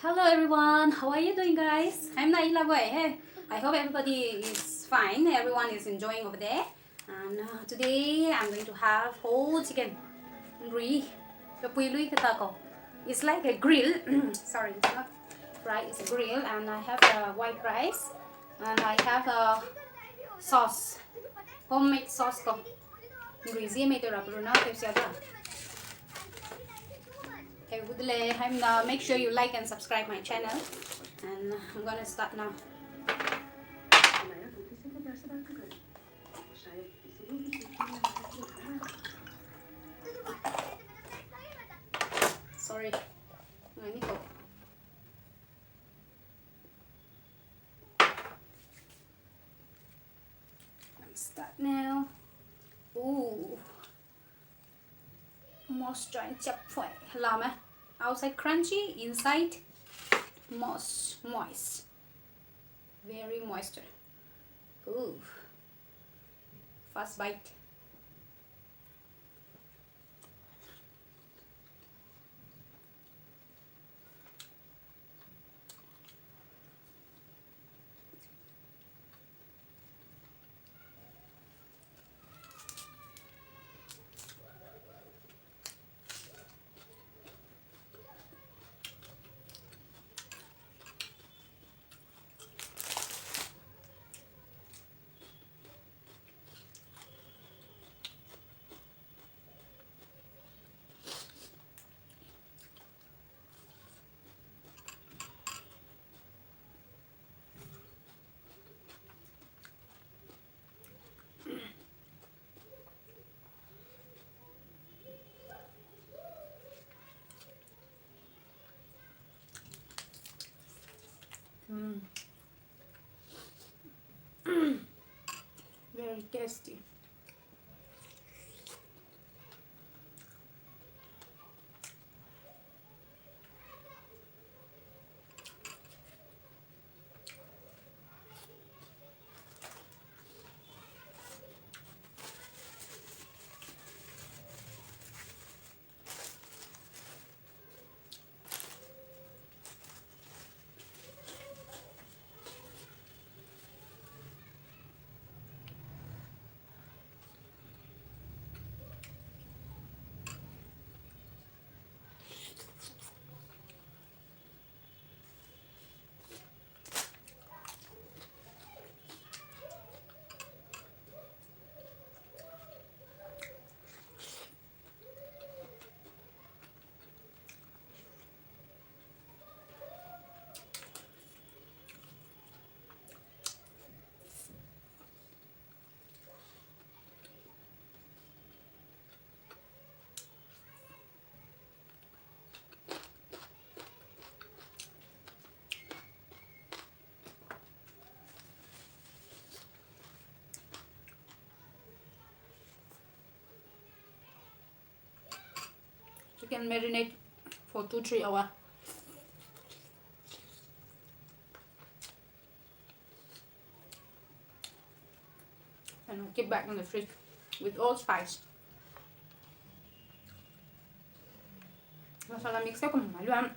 Hello everyone, how are you doing guys? I'm Naila Boy. Hey, I hope everybody is fine. Everyone is enjoying over there. And today I'm going to have whole chicken. It's like a grill. Sorry, it's not fried. It's a grill, and I have white rice, and I have a sauce, homemade sauce. Make sure you like and subscribe my channel. And I'm gonna start now. Sorry. Start now. Ooh. Most giant chop phai. Làm á. Outside crunchy, inside moist. Very moist. Ooh. Fast bite. Very tasty. You can marinate for 2-3 hours. And keep back in the fridge with all spice. Masala mixer ko maluan.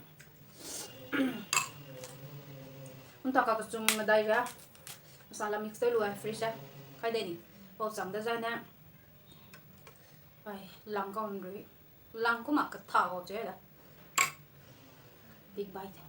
Unta ka kusum madai ga. Masala mixer lu fridge à. Khai đây nè. Bao sẵn đã ra nè. Ai, lăng con rồi. Lăng có mà cật thảo chứ đó. Big bite.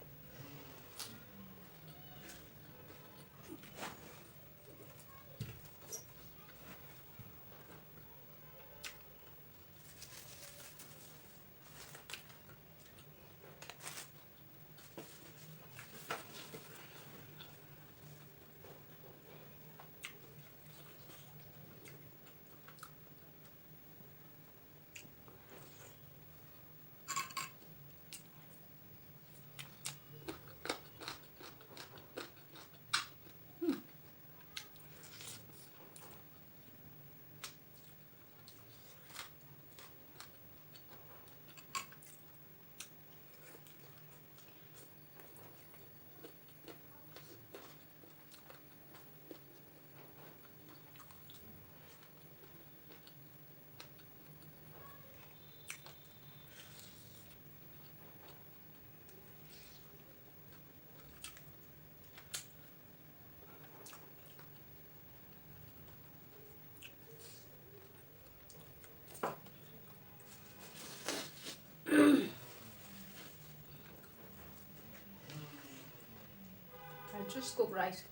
just cook rice.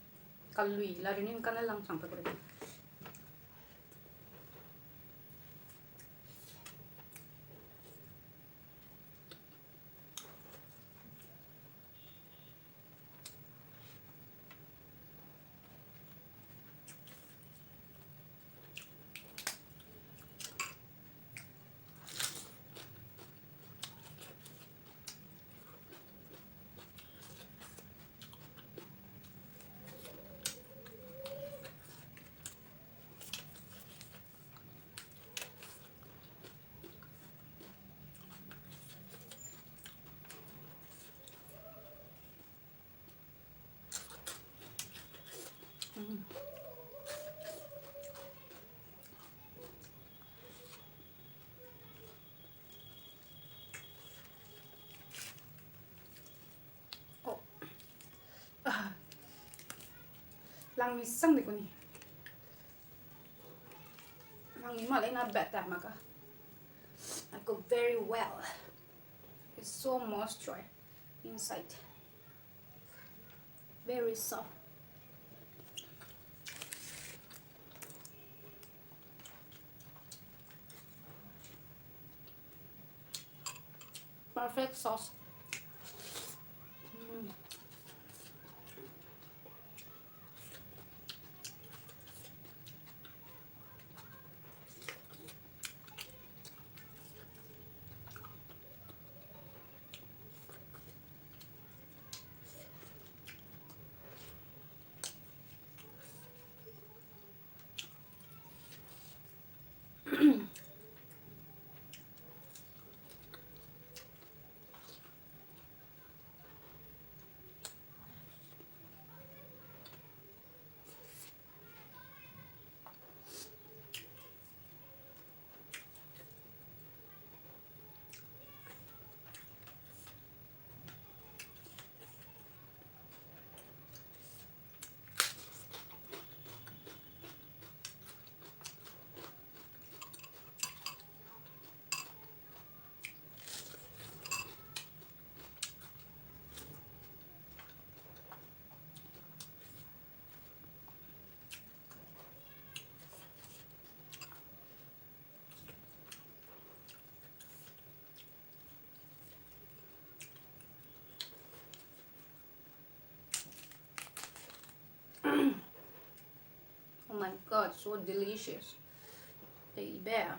Kalui, larinin ka na lang sampai ko rin. Oh. Lang isang di ko ni. Lang malay na beta maka. I cook very well. It's so moisture inside. Very soft. Perfect sauce. Oh my god, so delicious. The bear.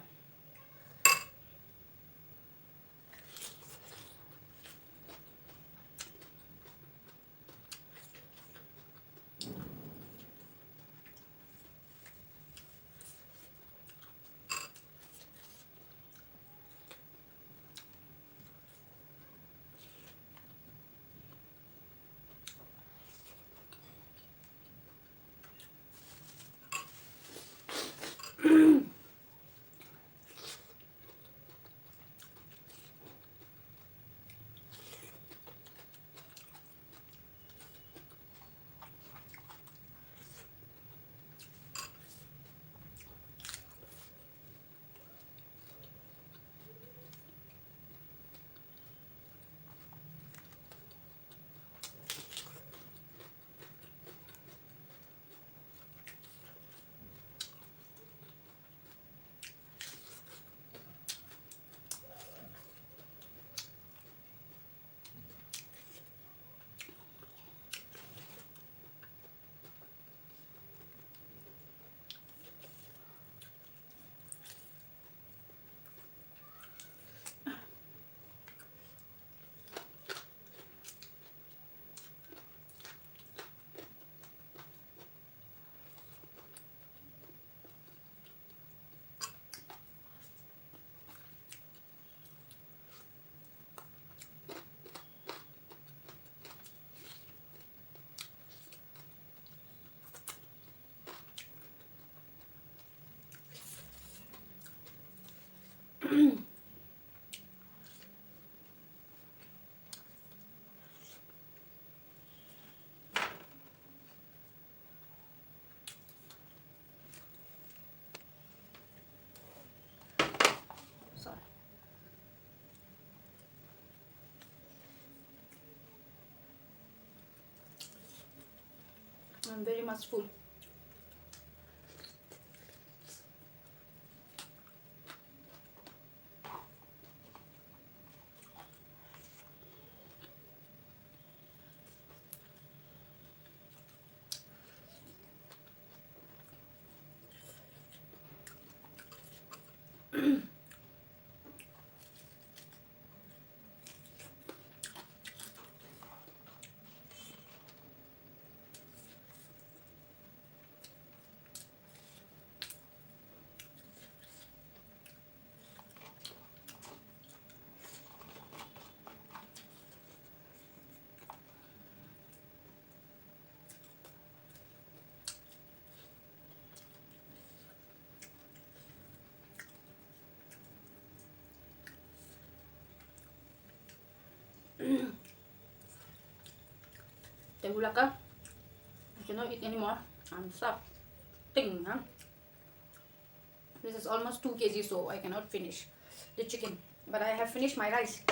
I'm very much full. Tegulaka. I cannot eat anymore. I'm stopping. Huh? This is almost 2 kg, so I cannot finish the chicken. But I have finished my rice.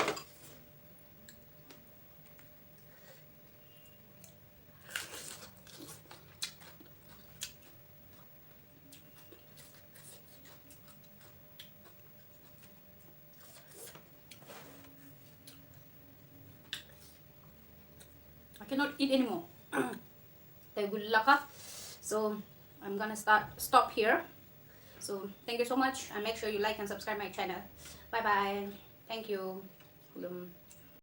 I cannot eat anymore. Tegulaka. So I'm gonna stop here. So thank you so much, and make sure you like and subscribe my channel. Bye bye. Thank you.